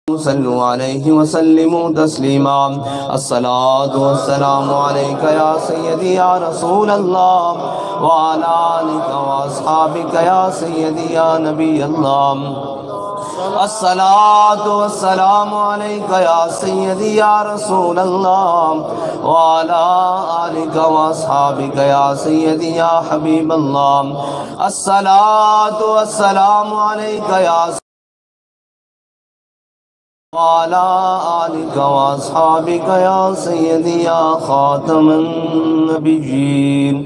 صلوا علیہ وسلموا تسلیما الصلاۃ والسلام علیک یا سیدی یا رسول اللہ وعلی آلک واصحابک یا سیدی یا نبی اللہ الصلاۃ والسلام علیک یا سیدی یا رسول اللہ وعلی آلک واصحابک یا سیدی یا حبیب اللہ الصلاۃ والسلام علیک یا وعلی آلک واصحابک یا سیدی یا خاتم النبیین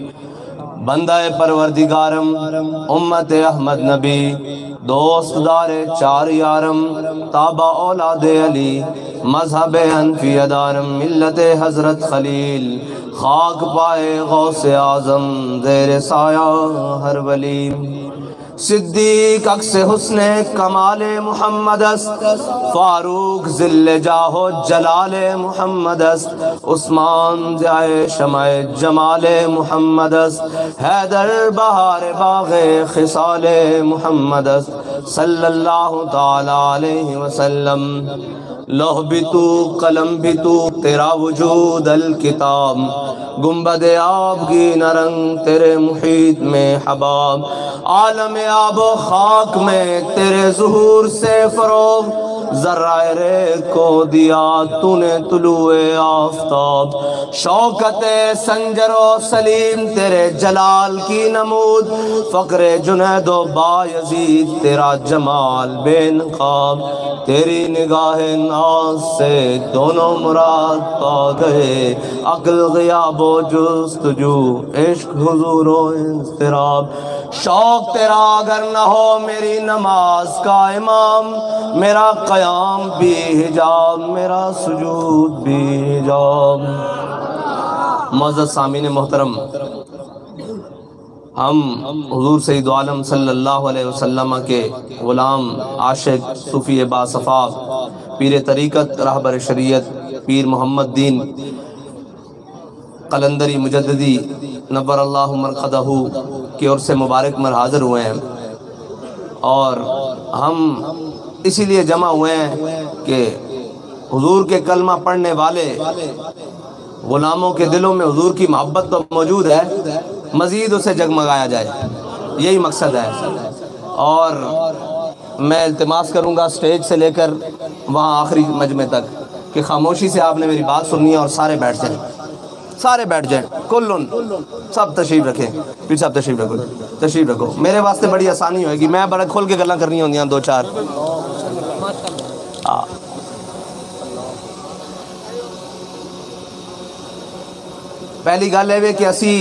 بندہ پروردگارم امت احمد نبی دوست دار چار یارم تابع اولاد علی مذہب حنفی دارم ملت حضرت خلیل خاک پائے غوث اعظم زیر سایہ ہر ولی صدیق عکس حسن کمال محمد است فاروق ذل جاہ و جلال محمد است عثمان ضیاء شمع جمال محمد است حیدر بہار باغ خصال محمد است صلی اللہ تعالی علیہ وسلم لوح بھی تو قلم بھی تو تیرا وجود الکتاب گنبد آب کی نرنگ تیرے محیط میں حباب عالم آب و خاک میں تیرے ظہور سے فروغ ذرہ ریگ کو دیا تو نے طلوع آفتاب شوکت سنجر و سلیم تیرے جلال کی نمود فقر جنید و بایزید تیرا جمال بے نقاب تیری نگاہ ناز سے دونوں مراد پا گئے عقل غیاب و جستجو عشق حضور و اضطراب شوق تیرا اگر نہ ہو میری نماز کا امام میرا قیام بھی حجاب میرا سجود بھی حجاب معزز سامعین محترم ہم حضور سید عالم صلی اللہ علیہ وسلم کے غلام عاشق صوفی باصفا پیر طریقت راہبر شریعت پیر محمد دین قلندری مجددی نور اللہ مرقدہ کی اور سے مبارک میں حاضر ہوئے ہیں اور ہم اسی لیے جمع ہوئے ہیں کہ حضور کے کلمہ پڑھنے والے غلاموں کے دلوں میں حضور کی محبت تو موجود ہے مزید اسے جگمگایا جائے یہی مقصد ہے اور میں التماس کروں گا سٹیج سے لے کر وہاں آخری مجمع تک کہ خاموشی سے آپ نے میری بات سننی ہے اور سارے بیٹھ جائیں کلن سب تشریف رکھیں پھر سب تشریف رکھو میرے واسطے بڑی آسانی ہوئے گی میں بڑا کھول کے گلاں کرنی ہوندیاں دو چار پہلی گل ہے کہ اسی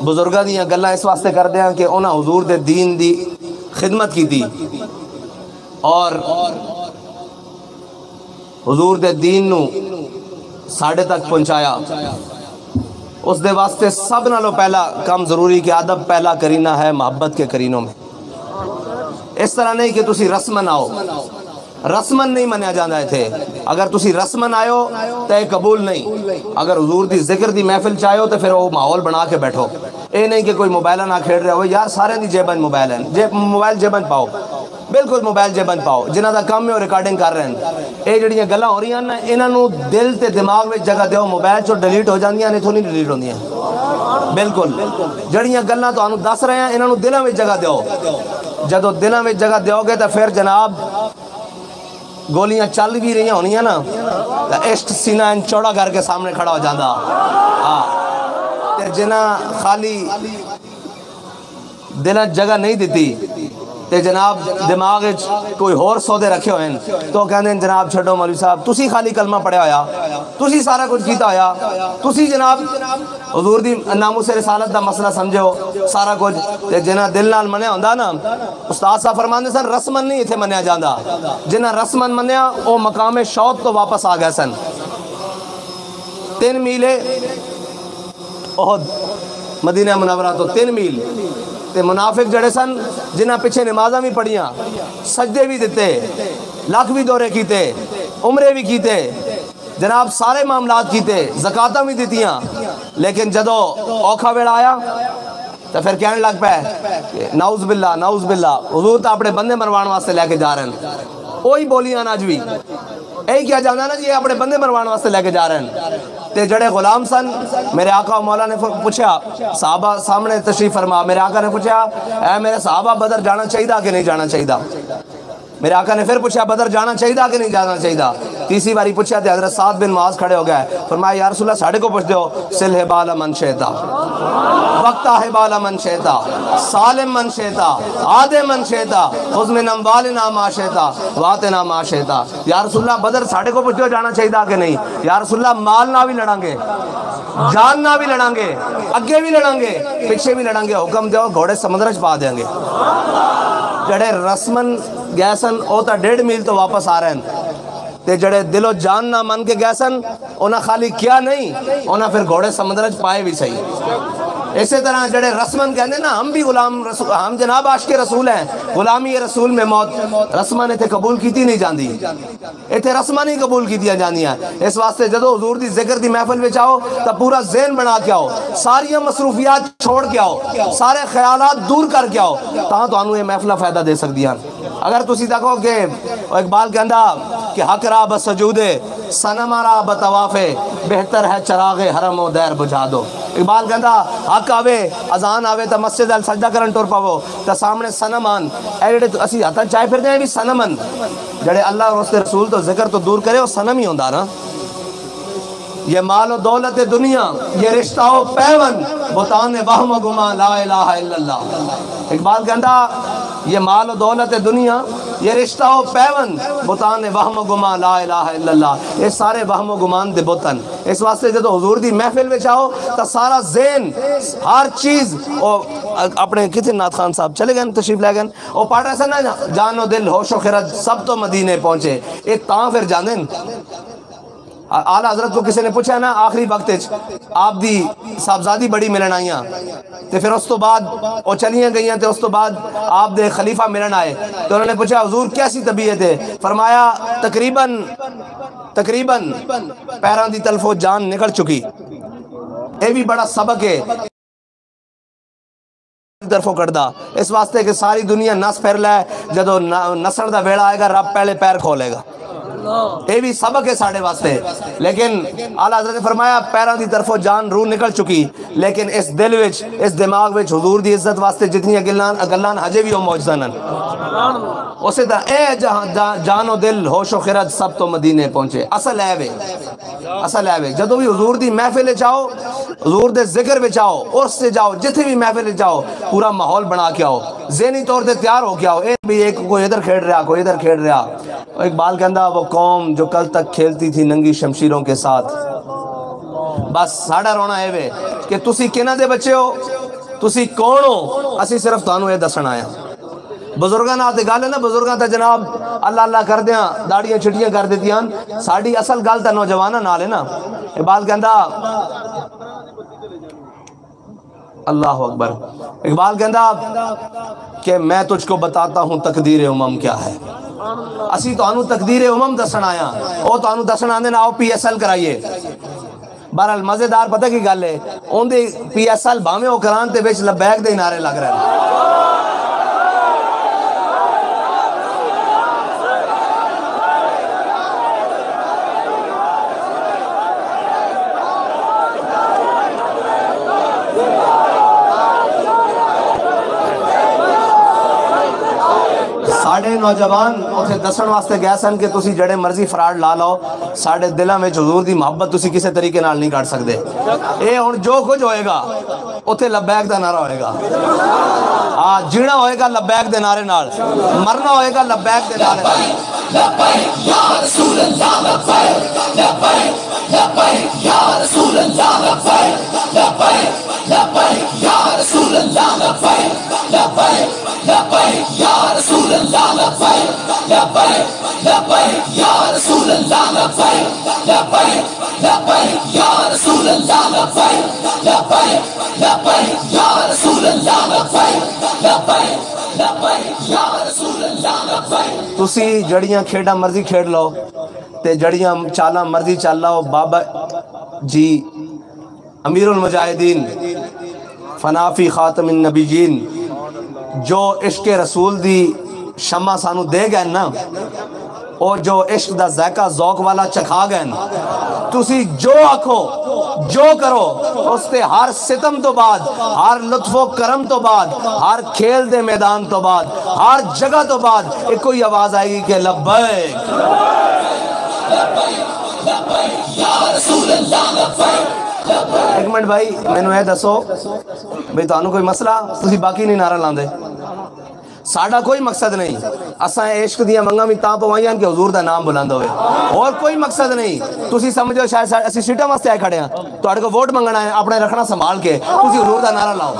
بزرگاں دیاں گلاں اس واسطے کر دیاں کہ انہاں حضور دے دین دی خدمت کی تھی اور حضور دے دین نو ساڑھے تک پہنچایا اس دے واسطے سب نالو پہلا کام ضروری کہ ادب پہلا کرینہ ہے محبت کے کرینوں میں اس طرح نہیں کہ تسی رسمن آؤ رسمن نہیں منیا جاندہ تھے اگر تسی رسمن آئے ہو تو یہ قبول نہیں اگر حضور دی ذکر دی محفل چاہے ہو تو پھر وہ ماحول بنا کے بیٹھو اے نہیں کہ کوئی موبائلہ نہ کھیڑ رہے ہو یار سارے دی جیبن موبائل ہیں موبائل جیبن پاؤ بالکل موبائل جیبن پاؤ جنہ دا کام میں وہ ریکارڈنگ کر رہے ہیں اے جڑیاں گلاں ہو رہی ہیں نا انہاں نو دل تے دماغ میں جگہ دیو موبائل چو ڈیلیٹ ہو جاندیاں نہیں تو نہیں ڈیلیٹ ہوندیاں بالکل جڑیاں گلاں تو انہوں دس رہے ہیں انہاں نو دلاں میں جگہ دیو جدو دلاں میں جگہ دیو گے تو پھر جناب گولیاں چل بھی رہی ہونی ہیں نا عشق سینہ ان چوڑا کر کے سامنے کھڑا ہو جاندہ جنہ خالی دلہ جگہ نہیں دیتی تے جناب دماغ کوئی اور سودے رکھے ہوئے ہیں تو کہنے ہیں جناب چھڑو مولوی صاحب تسی خالی کلمہ پڑھے ہویا تسی سارا کچھ کیتا ہویا تسی جناب حضور دی ناموس رسالت دا مسئلہ سمجھے ہو سارا کچھ تے جنہ دل نال منیا ہوندہ نا استاد صاحب فرماندے سن رسمن نہیں تھے منیا جاندہ جنہ رسمن منیا او مقام شوق تو واپس آ گئے سن 3 میلے احد مدینہ منورہ تو 3 میل تے منافق جڑے سن جنہ پیچھے نمازاں بھی پڑھیاں سجدے بھی دیتے لاکھ بھی دورے کیتے عمرے بھی کیتے جناب سارے معاملات کیتے زکاتاں بھی دیتیاں لیکن جدو اوکھا ویڑا آیا تو پھر کہنے لگ پہ نعوذ باللہ حضور تو اپنے بندے مروان واسطے لے کے جا رہے ہیں وہی بولیاں اج بھی یہی کیا جانا نا جی یہ اپنے بندے مروان واسطے لے کے جا رہے ہیں تے جڑے غلام سن میرے آقا و مولا نے پوچھا صحابہ سامنے تشریف فرما میرے آقا نے پوچھا اے میرے صحابہ بدر جانا چاہیے کہ نہیں جانا چاہیے میرے آقا نے پھر پوچھا بدر جانا چاہیے کہ نہیں جانا چاہیے تیسری باری پوچھا تے حضرت سعد بن معاذ کھڑے ہو گئے فرمایا یا رسول اللہ ساڑھے کو پوچھ دیو سلح بالا من شیطا وقتا ہے بالا من شیطا سالم من شیطا آدھے من شیطا خذ من اموالنا ما شیطا واتنا ما شیطا یا رسول اللہ بدر ساڑھے کو پوچھ دیو جانا چاہیے کہ نہیں یا رسول اللہ مال نہ بھی لڑاں گے جان نہ بھی لڑاں گے اگے بھی لڑاں گے پیچھے بھی لڑاں گے حکم دیو گھوڑے سمندر چ پا دیں گے جڑے رسمن گیسن او تا 1.5 میل تو واپس آ رہے ہیں تے جڑے دل و جان نہ من کے گیسن انہاں خالی کیا نہیں انہاں پھر گھوڑے سمندر چ پائے بھی صحیح اسی طرح جڑے رسمن کہنے نا ہم بھی غلام رسول ہم جناب عاشق رسول ہیں غلامی رسول میں موت رسمن ایتھے قبول کیتی نہیں جاندی ایتھے رسمن ہی قبول کیتیاں جاندیاں اس واسطے جدو حضور دی ذکر دی محفل وچ آؤ تا پورا ذہن بنا کے آؤ ساری مصروفیات چھوڑ کے آؤ سارے خیالات دور کر کے آؤ تاں تانوں یہ محفلہ فائدہ دے سکدیاں اگر تسی دیکھو کہ اقبال کہندا کہ حق را بسجود صنم را بطواف بہتر ہے چراغ حرم و دیر بجھا دو اقبال کہندا حق آوے اذان آوے تا مسجد ال سجدہ کرن ٹر پاو تا سامنے صنم آن اے جڑے اسی ہتھاں چائے پھردے ہیں بھی صنم ان جڑے اللہ اور اس کے رسول تو ذکر تو دور کرے وہ صنم ہی ہوندا نا یہ مال و دولت دنیا یہ رشتہ و پیون بتان وہم و گما لا الہ الا اللہ اقبال کہندا یہ مال و دولت دنیا یہ رشتہ و پیون بتان وہم و گما لا الہ الا اللہ یہ سارے وہم و گمان دے بتن اس واسطے جدو حضور دی محفل وچ آؤ تا سارا ذہن ہر چیز اپنے کتنے نات خان صاحب چلے گئے تشریف لے گئے وہ پڑھ رہے سن نا جان و دل ہوش و خرد سب تو مدینے پہنچے ایک تاں پھر جاندے اعلیٰ حضرت کو کسی نے پوچھا نا آخری وقت آپ دی صاحبزادی بڑی ملن آئیاں تے پھر اس تو بعد وہ چلیاں گئیاں تے اس تو بعد آپ دے خلیفہ ملن آئے تو انہوں نے پوچھا حضور کیسی طبیعت ہے فرمایا تقریباً پیران دی تلف و جان نکل چکی اے بھی بڑا سبق ہے طرفوں کردہ اس واسطے کہ ساری دنیا نس پھر لے جدو نسل دا ویڑا آئے گا رب پہلے پیر کھولے گا یہ بھی سبق ہے ساڑھے واسطے لیکن اعلیٰ حضرت نے فرمایا پیران دی طرف جان روح نکل چکی لیکن اس دل وچ اس دماغ وچ حضور دی عزت واسطے جتنی اگلان ہجے بھی ہو موجزنن اسی طرح اے جان و دل ہوش و خرد سب تو مدینے پہنچے اصل ہے وے جدو بھی حضور دی محفل جاؤ حضور دے ذکر وچ آؤ اس سے جاؤ جتنے بھی محفل جاؤ پورا ماحول بنا کے آؤ ذہنی طور سے تیار ہو کے آؤ اے بھی ایک کوئی ادھر کھیڑ رہا کوئی ادھر کھیڑ رہا اقبال کہندا وہ قوم جو کل تک کھیلتی تھی ننگی شمشیروں کے ساتھ بس ساڑھا رونا ہے وے کہ تسی کنہ دے بچے ہو تسی کون ہو اسی صرف تانوں یہ دسن آیا بزرگاں نہ تے گل ہے نا بزرگاں تے جناب اللہ اللہ کر دیاں داڑیاں چھٹیاں کر دیتیاں ساڑی اصل گل تے نوجواناں نال ہے نا اقبال کہندا اللہ اکبر اقبال کہندا کہ میں تجھ کو بتاتا ہوں تقدیر امم کیا ہے اسی تو انو تقدیر امم دسن آیا او تو انو دسن آنے نا آؤ پی ایس ایل کرائیے بہرحال مزیدار پتہ کی گل ہے ان دے پی ایس ایل بھاویں او کران تے وچ لبیک دے نعرے لگ رہے ہیں ساڑھے نوجوان اتھے دسن واسطے گئے سن کہ تسی جڑے مرضی فراڈ لا لو ساڑھے دلاں میں حضور دی محبت تسی کسے طریقے نال نہیں کر سکتے اے ہن جو کچھ ہوئے گا اتھے لبیک دا نعرہ ہوئے گا جینا ہوئے گا لبیک دے نعرے نال مرنا ہوئے گا لبیک دے نعرے نال لبیک یا رسول اللہ لبیک لبیک لبیک یا رسول اللہ لبیک لبیک لبیک یا رسول اللہ لبیک لبیک لبیک یا رسول اللہ لبیک لبیک لبیک یا رسول اللہ لبیک لبیک لبیک یا رسول اللہ لبیک لبیک لبیک یا رسول اللہ لبیک لبیک لبیک یا رسول اللہ لبیک تسی جڑیاں کھیڑا مرضی کھیڑ لو تے جڑیاں چالا مرضی چال لو بابا جی امیر المجاہدین فنافی خاتم النبیین جو عشق رسول دی شمع سانو دے گئے نا او جو عشق دا ذائقہ ذوق والا چکھا گئے تسی جو آکھو جو کرو اس تے ہر ستم تو بعد ہر لطف و کرم تو بعد ہر کھیل دے میدان تو بعد ہر جگہ تو بعد ایک کوئی آواز آئے گی کہ لبیک ایک منٹ بھائی میں نے دسو بھئی تو کوئی مسئلہ تسی باقی نہیں نعرہ لاندے ساڑھا کوئی مقصد نہیں اساں عشق دیا منگا بھی تاں پوائیاں کہ حضور دا نام بلند ہوئے اور کوئی مقصد نہیں تسی سمجھو شاید اسی سیٹا واسطے آئے کھڑے ہیں تو اڑ کو ووٹ منگنا ہے اپنے رکھنا سنبھال کے تسی حضور دا نعرہ لاؤ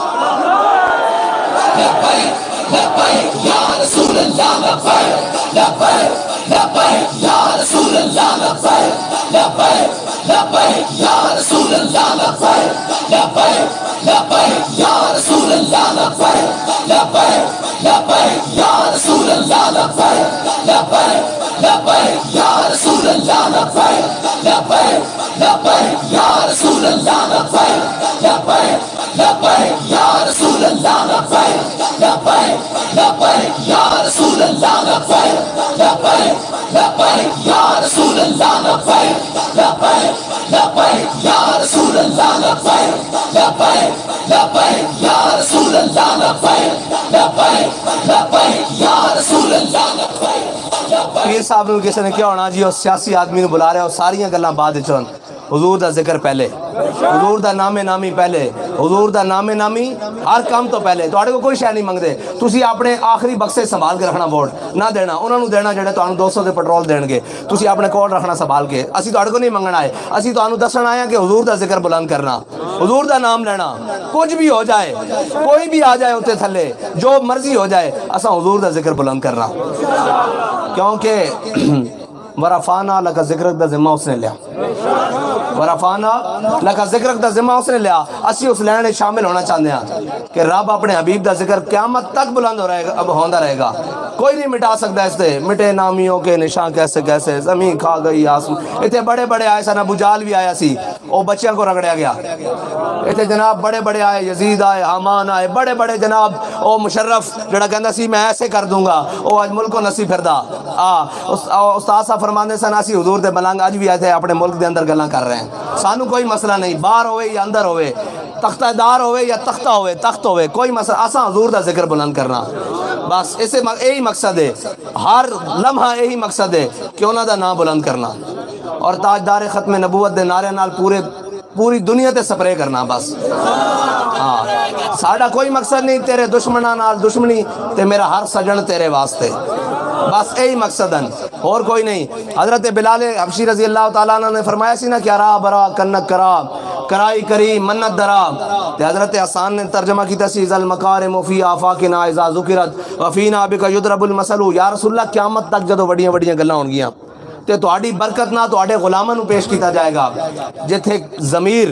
لبیک لبیک یا رسول اللہ لبیک لبیک لبیک یا رسول اللہ لبیک لبیک لبیک یا رسول اللہ لبیک لبیک لبیک یا رسول اللہ لبیک لبیک لبیک یا رسول اللہ لبیک لبیک لبیک یا رسول اللہ لبیک لبیک لبیک یا رسول اللہ لبیک لبیک لبیک یا رسول اللہ لبیک لبیک لبیک یا رسول اللہ لبیک لبیک لبیک یا رسول اللہ لبیک لبیک لبیک یا رسول اللہ لبیک لبیک لبیک یا رسول اللہ لبیک لبیک لبیک یا رسول اللہ لبیک پیر صاحب نے کسی نے کیا ہونا جی اور سیاسی آدمی نے بلا رہے اور ساریاں گلاں بعد چون حضور دا ذکر پہلے حضور دا نام نامی پہلے حضور دا نام نامی ہر کام تو پہلے تو آڑے کو کوئی شے نہیں منگ دے تسی اپنے آخری بکسے سنبھال کے رکھنا ووٹ نہ دینا انہوں نے دینا جڑے تو 200 دے پٹرول دین گے تسی اپنے کول رکھنا سنبھال کے اسی تو آڑے کو نہیں منگنا آئے اسی تو دسن آیا کہ حضور دا ذکر بلند کرنا حضور دا نام لینا کچھ بھی ہو جائے کوئی بھی آ جائے ہوتے تھلے جو مرضی ہو جائے اسا حضور دا ذکر بلند کرنا کیونکہ ورفانا لکا ذکرک دا ذمہ اس نے لیا ورفانا لکا ذکرک دا ذمہ اس نے لیا اسی اس لینے شامل ہونا چاہتے ہیں کہ رب اپنے حبیب دا ذکر قیامت تک بلند ہو رہے گا اب ہوندہ رہے گا کوئی نہیں مٹا سکتا اس سے مٹے نامیوں کے نشان کیسے کیسے زمین کھا گئی آسمان اتنے بڑے بڑے آئے سن ابو جال بھی آیا سی او بچیاں کو رگڑیا گیا اتنے جناب بڑے بڑے آئے یزید آئے حامان آئے بڑے بڑے جناب او مشرف جڑا کہندا سی میں ایسے کر دوں گا او آج ملک کو نصیب پھردا استاد صاحب فرماندے سن اسی حضور دے ملنگ آج بھی آئے تھے اپنے ملک دے اندر گلاں کر رہے ہیں سانو کوئی مسئلہ نہیں باہر ہوئے یا اندر ہوئے تختہ دار ہوئے یا تختہ ہوئے تخت ہوئے کوئی مسئلہ آسان حضور دا ذکر بلند کرنا بس اسے یہی مقصد ہے ہر لمحہ یہی مقصد ہے کہ انہوں دا نام بلند کرنا اور تاجدار ختم نبوت دے نعرے نال پوری دنیا تے سپرے کرنا بس ہاں ساڑھا کوئی مقصد نہیں تیرے دشمنہ نال دشمنی تے میرا ہر سجن تیرے واسطے بس یہی مقصد ہے اور کوئی نہیں حضرت بلال حبشی رضی اللہ تعالیٰ عنہ نے فرمایا سی نا کہ ارا برا کنک کرا کرائی کری منت درا تے حضرت حسان نے ترجمہ کی تسی ذل مکارم فی آفاقنا اذا ذکرت وفینا بک یضرب المثل یا رسول اللہ قیامت تک جدو بڑیاں بڑیاں گلاں ہون گیاں تے تہاڈی برکت نہ تہاڈے غلاماں نو پیش کیتا جائے گا جتھے ضمیر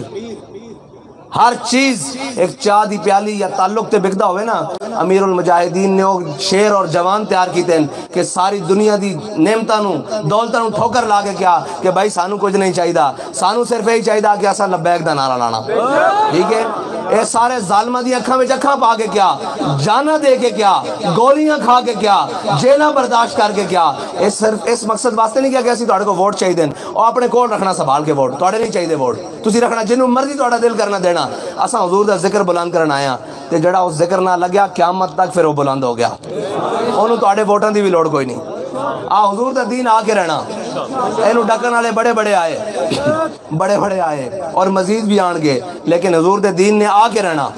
ہر چیز ایک چاہ دی پیالی یا تعلق تے بکدا ہوئے نا امیر المجاہدین نے وہ شیر اور جوان تیار کیتے ہیں کہ ساری دنیا دی نعمتاں نو دولتاں نو ٹھوکر لا کے کیا کہ بھائی سانو کچھ نہیں چاہیدا سانو صرف یہی چاہیدا کہ اسا لبیک دا نعرہ لانا ٹھیک ہے اے سارے ظالمہ دی اکھاں وچ اکھاں پا کے کیا جانا دے کے کیا گولیاں کھا کے کیا جیلاں برداشت کر کے کیا اے صرف اس مقصد واسطے نہیں کیا کہ اسی تہاڈے کو ووٹ چاہیے اور اپنے کول رکھنا سنبھال کے ووٹ تہاڈے نہیں چاہیے ووٹ تسی رکھنا جنوں مرضی تہاڈا دل کرنا دینا اساں حضور دا ذکر بلند کرن آیا تے جڑا اس ذکر نہ لگیا قیامت تک پھر وہ بلند ہو گیا انہوں تہاڈے ووٹاں دی بھی لوڑ کوئی نہیں حضور دا دین آ کے رہنا اینو ڈکن والے بڑے بڑے آئے اور مزید بھی آن گے لیکن حضور دے دین نے آ کے رہنا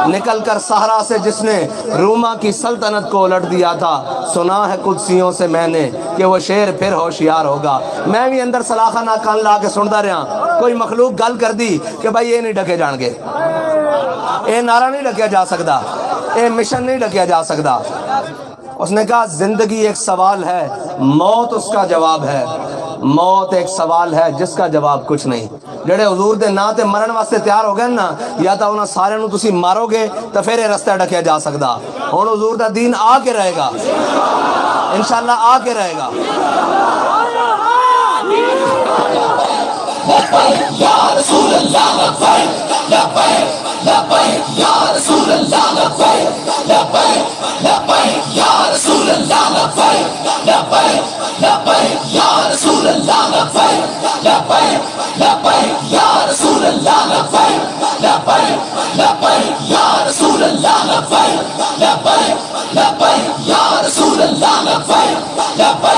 نکل کر صحرا سے جس نے روما کی سلطنت کو الٹ دیا تھا سنا ہے قدسیوں سے میں نے کہ وہ شیر پھر ہوشیار ہوگا میں بھی اندر سلاخہ نہ کان لا کے سنتا رہا کوئی مخلوق گل کر دی کہ بھائی یہ نہیں ڈکے جان گے اے نعرہ نہیں ڈکیا جا سکتا اے مشن نہیں ڈکیا جا سکتا اس نے کہا زندگی ایک سوال ہے موت اس کا جواب ہے موت ایک سوال ہے جس کا جواب کچھ نہیں جڑے حضور دے نا تے مرن واسطے تیار ہو گئے نا یا تا انہاں سارے نو تسی مارو گے تو پھر یہ رستہ ڈکیا جا سکتا ہن حضور دا دین آ کے رہے گا انشاءاللہ آ کے رہے گا لبیک یا رسول اللہ لبیک لبیک لبیک یا رسول اللہ لبیک لبیک لبیک یا رسول اللہ لبیک لبیک لبیک یا رسول اللہ لبیک لبیک لبیک یا رسول اللہ لبیک لبیک لبیک یا رسول اللہ لبیک لبیک لبیک یا رسول اللہ لبیک لبیک